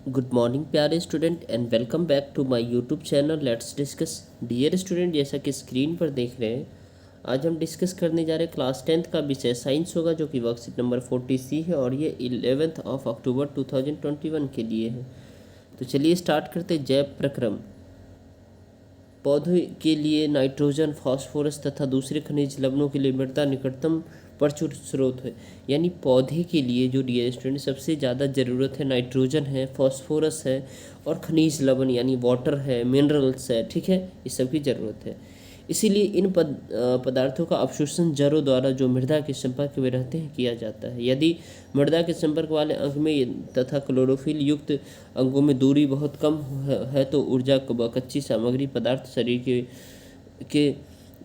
Good morning प्यारे student and welcome back to my YouTube channel let's discuss. Dear student, जैसा कि screen पर देख रहे हैं, आज हम डिस्कस करने जा रहे हैं क्लास 10th का विषय साइंस होगा, जो कि वर्कशीट नंबर 40C है और ये 11 अक्टूबर 2021 के लिए है। तो चलिए स्टार्ट करते हैं। जैव प्रक्रम। पौधे के लिए नाइट्रोजन, फास्फोरस तथा दूसरे खनिज लवणों के लिए मृदा निकटतम प्रचुर स्रोत है। यानी पौधे के लिए जो डियर स्टूडेंट सबसे ज़्यादा ज़रूरत है, नाइट्रोजन है, फास्फोरस है और खनिज लवण यानी वाटर है, मिनरल्स है, ठीक है, इस सब की ज़रूरत है। इसीलिए इन पदार्थों का अवशोषण जड़ों द्वारा जो मृदा के संपर्क में रहते हैं किया जाता है। यदि मृदा के संपर्क वाले अंग में तथा क्लोरोफिल युक्त अंगों में दूरी बहुत कम है तो ऊर्जा कच्ची सामग्री पदार्थ शरीर के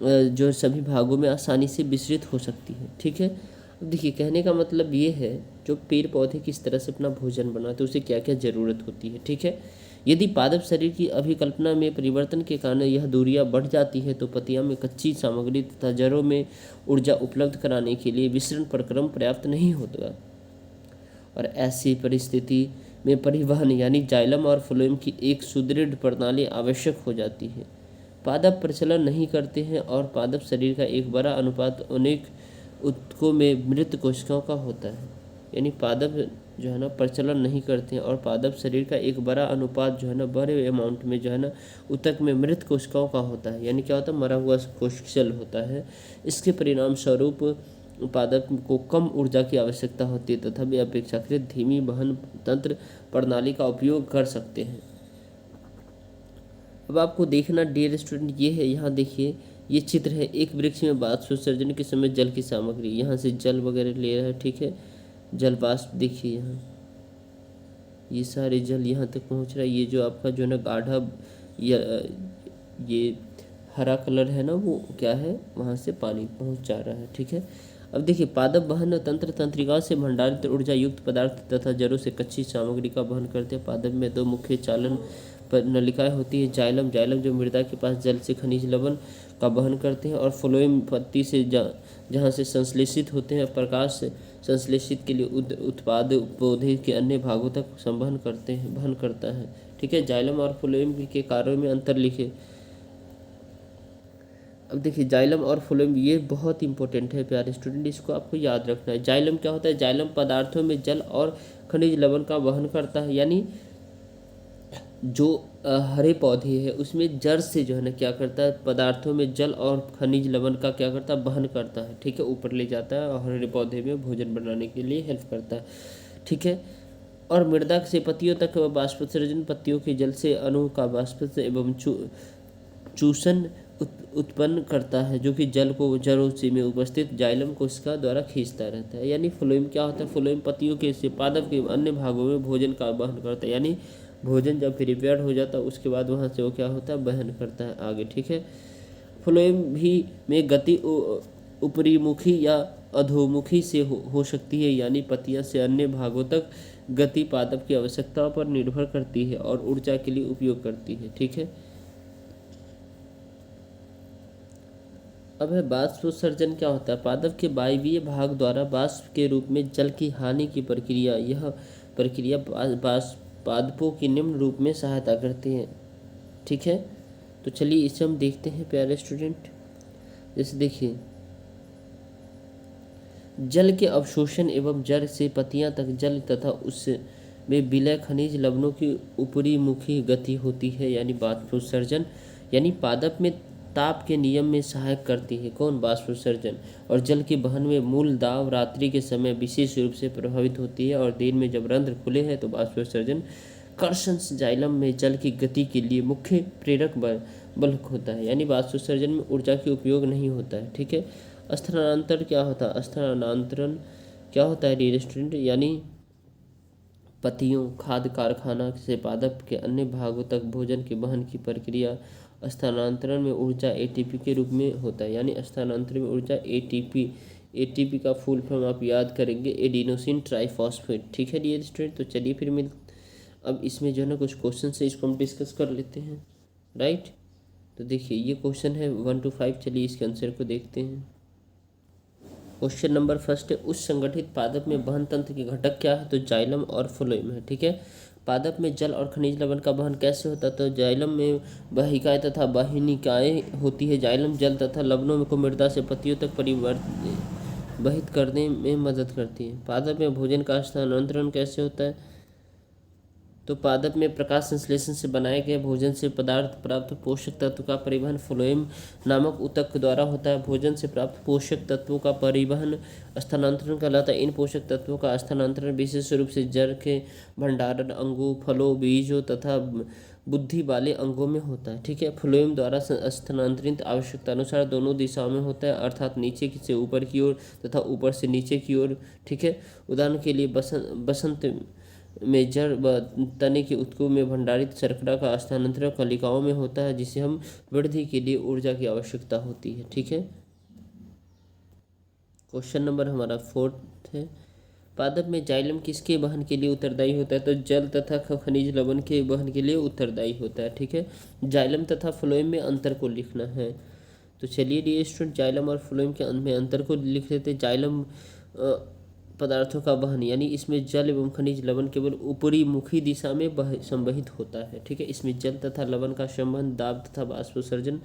जो सभी भागों में आसानी से विस्तृत हो सकती है। ठीक है, अब देखिए कहने का मतलब ये है, जो पेड़ पौधे किस तरह से अपना भोजन बनाते हैं, उसे क्या क्या ज़रूरत होती है। ठीक है, यदि पादप शरीर की अभिकल्पना में परिवर्तन के कारण यह दूरियां बढ़ जाती है तो पत्तियां में कच्ची सामग्री तथा जड़ों में ऊर्जा उपलब्ध कराने के लिए विसरण प्रक्रम पर्याप्त नहीं होता और ऐसी परिस्थिति में परिवहन यानी जाइलम और फ्लोएम की एक सुदृढ़ प्रणाली आवश्यक हो जाती है। पादप प्रचलन नहीं करते हैं और पादप शरीर का एक बड़ा अनुपात अनेक ऊतकों में मृत कोशिकाओं का होता है। यानी पादप जो है ना प्रचलन नहीं करते हैं और पादप शरीर का एक बड़ा अनुपात जो है ना बड़े अमाउंट में जो है ना ऊतक में मृत कोशिकाओं का होता है। यानी क्या होता है, मरा हुआ कोशिकल होता है। इसके परिणाम स्वरूप पादप को कम ऊर्जा की आवश्यकता होती है तथा वे अपेक्षाकृत धीमी वहन तंत्र प्रणाली का उपयोग कर सकते हैं। अब आपको देखना डियर स्टूडेंट ये है, यहाँ देखिए ये चित्र है, एक वृक्ष में वाष्प उत्सर्जन के समय जल की सामग्री, यहाँ से जल वगैरह ले रहा है। ठीक है, जल वाष्प देखिए यहाँ ये सारे जल यहाँ तक पहुँच रहा है। ये जो आपका जो है ना गाढ़ा ये हरा कलर है ना, वो क्या है, वहाँ से पानी पहुँच जा रहा है। ठीक है, अब देखिए पादप वहन तंत्र तंत्रिकाओं से भंडारित ऊर्जा युक्त पदार्थ तथा जड़ों से कच्ची सामग्री का वहन करते हैं। पादप में दो मुख्य चालन पर नलिकाएं होती है। जाइलम जो मृदा के पास जल से खनिज लवण का वहन करते हैं और फ्लोएम पत्ती से जहाँ से संश्लेषित होते हैं। प्रकाश से संश्लेषित के लिए उत्पाद पौधे के अन्य भागों तक संवहन वहन करता है। ठीक है, जाइलम और फ्लोएम के कार्यों में अंतर लिखे। अब देखिए जाइलम और फ्लोएम ये बहुत इंपॉर्टेंट है प्यारे स्टूडेंट, इसको आपको याद रखना है। जाइलम क्या होता है, जाइलम पदार्थों में जल और खनिज लवण का वहन करता है। यानी जो हरे पौधे हैं उसमें जड़ से जो है ना क्या करता है, पदार्थों में जल और खनिज लवण का क्या करता है, वहन करता है। ठीक है, ऊपर ले जाता है और हरे पौधे में भोजन बनाने के लिए हेल्प करता है। ठीक है, और मृदा से पत्तियों तक बाष्पोत्सर्जन, पत्तियों के जल से अणु का बाष्पोत्सर्जन एवं चूषण उत्पन्न करता है, जो कि जल को जड़ों से में उपस्थित जाइलम कोशिका द्वारा खींचता रहता है। यानी फ्लोएम क्या होता है, फ्लोएम पत्तियों के से पादप के अन्य भागों में भोजन का वहन करता है। यानी भोजन जब प्रिपेयर हो जाता है उसके बाद वहाँ से वो क्या होता है, वहन करता है आगे। ठीक है, फ्लोएम भी में गति ऊपरीमुखी या अधोमुखी से हो सकती है। यानी पत्तियां से अन्य भागों तक गति पादप की आवश्यकताओं पर निर्भर करती है और ऊर्जा के लिए उपयोग करती है। ठीक है, अब है बाष्पोत्सर्जन क्या होता है, पादप के वायवीय भाग द्वारा वाष्प के रूप में जल की हानि की प्रक्रिया। यह प्रक्रिया पादपों की निम्न रूप में सहायता करती है। ठीक है, तो चलिए इसे हम देखते हैं प्यारे स्टूडेंट। जैसे देखिए जल के अवशोषण एवं जड़ से पत्तियां तक जल तथा उसमें विलय खनिज लवणों की ऊपरी मुखी गति होती है, यानी बाष्पोत्सर्जन। यानी पादप में ताप के नियम में सहायक करती है कौन, बाष्पोत्सर्जन। और जल के वहन में मूल दाब रात्रि के समय विशेष रूप से प्रभावित होती है और दिन में जब रंध्र खुले हैं तो बाष्पोत्सर्जन कर्षण जाइलम में जल की गति के लिए मुख्य प्रेरक बल होता है। यानी बाष्पोत्सर्जन में ऊर्जा के उपयोग नहीं होता है। ठीक है, स्थानांतरण क्या होता है, स्थानांतरण क्या होता है डियर स्टूडेंट, यानी पत्तियों खाद्य कारखाना से पादप के अन्य भागों तक भोजन के वहन की प्रक्रिया। स्थानांतरण में ऊर्जा एटीपी के रूप में होता है। यानी स्थानांतरण में ऊर्जा एटीपी, एटीपी का फुल फॉर्म आप याद करेंगे, एडिनोसिन ट्राइफॉस्फेट। ठीक है डियर स्टूडेंट, तो चलिए फिर अब इसमें जो है ना कुछ क्वेश्चन है, इसको हम डिस्कस कर लेते हैं। राइट, तो देखिए ये क्वेश्चन है 1 to 5, चलिए इसके आंसर को देखते हैं। क्वेश्चन नंबर फर्स्ट है, उस संगठित पादप में वहन तंत्र के घटक क्या है, तो जाइलम और फ्लोएम है। ठीक है, पादप में जल और खनिज लवण का वहन कैसे होता है? तो जाइलम में वाहिकाएं तथा वाहिनिकाएं होती है। जाइलम जल तथा लवणों को मृदा से पत्तियों तक वहित करने में मदद करती है। पादप में भोजन का स्थानांतरण कैसे होता है? तो पादप में प्रकाश संश्लेषण से बनाए गए भोजन से पदार्थ प्राप्त पोषक तत्व का परिवहन फ्लोएम नामक ऊतक द्वारा होता है। भोजन से प्राप्त पोषक तत्वों का परिवहन स्थानांतरण कहलाता है। इन पोषक तत्वों का स्थानांतरण विशेष रूप से जड़ के भंडारण अंगों, फलों, बीजों तथा बुद्धि वाले अंगों में होता है। ठीक है, फ्लोएम द्वारा स्थानांतरित आवश्यकता अनुसार दोनों दिशाओं में होता है, अर्थात नीचे से ऊपर की ओर तथा ऊपर से नीचे की ओर। ठीक है, उदाहरण के लिए बसंत में जड़ व तने के ऊतकों में भंडारित शर्करा का स्थानांतरण कलिकाओं में होता है, जिसे हम वृद्धि के लिए ऊर्जा की आवश्यकता होती है। ठीक है, क्वेश्चन नंबर हमारा 4 है, पादप में जाइलम किसके वहन के लिए उत्तरदायी होता है? तो जल तथा खनिज लवण के वहन के लिए उत्तरदायी होता है। ठीक है, जाइलम तथा फ्लोएम में अंतर को लिखना है। तो चलिए डियर स्टूडेंट, जाइलम और फ्लोएम के में अंतर को लिख लेते हैं। जाइलम पदार्थों का वहन, यानी इसमें जल एवं खनिज लवण केवल ऊपरी मुखी दिशा में संवहित होता है। ठीक है, इसमें जल तथा लवण का संबंध दाब तथा वाष्पोत्सर्जन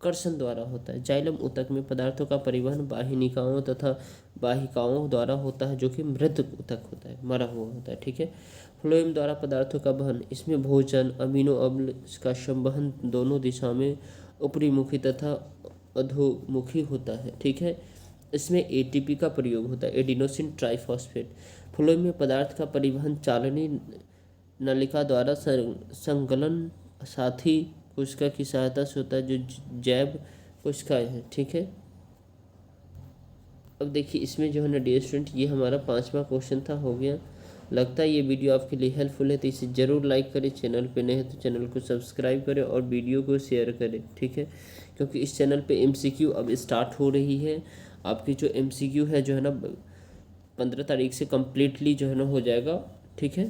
कर्षण द्वारा होता है। जाइलम ऊतक में पदार्थों का परिवहन वाहिनिकाओं तथा वाहिकाओं द्वारा होता है, जो कि मृत ऊतक होता है, मरा हुआ होता है। ठीक है, फ्लोएम द्वारा पदार्थों का वहन, इसमें भोजन अमीनो अम्ल का संवहन दोनों दिशा में ऊपरी मुखी तथा अधोमुखी होता है। ठीक है, इसमें एटीपी का प्रयोग होता है, एडिनोसिन ट्राइफॉस्फेट। फ्लोएम में पदार्थ का परिवहन चालनी नलिका द्वारा संगलन साथी कोशिका की सहायता से होता है, जो जैव कोशिकाएं हैं। ठीक है, अब देखिए इसमें जो है ना डियर स्टूडेंट, ये हमारा 5वां क्वेश्चन था, हो गया। लगता है ये वीडियो आपके लिए हेल्पफुल है, तो इसे ज़रूर लाइक करें। चैनल पे नए हैं तो चैनल को सब्सक्राइब करें और वीडियो को शेयर करें। ठीक है, क्योंकि इस चैनल पे एमसीक्यू अब स्टार्ट हो रही है। आपकी जो एमसीक्यू है जो है ना 15 तारीख से कम्प्लीटली जो है ना हो जाएगा। ठीक है।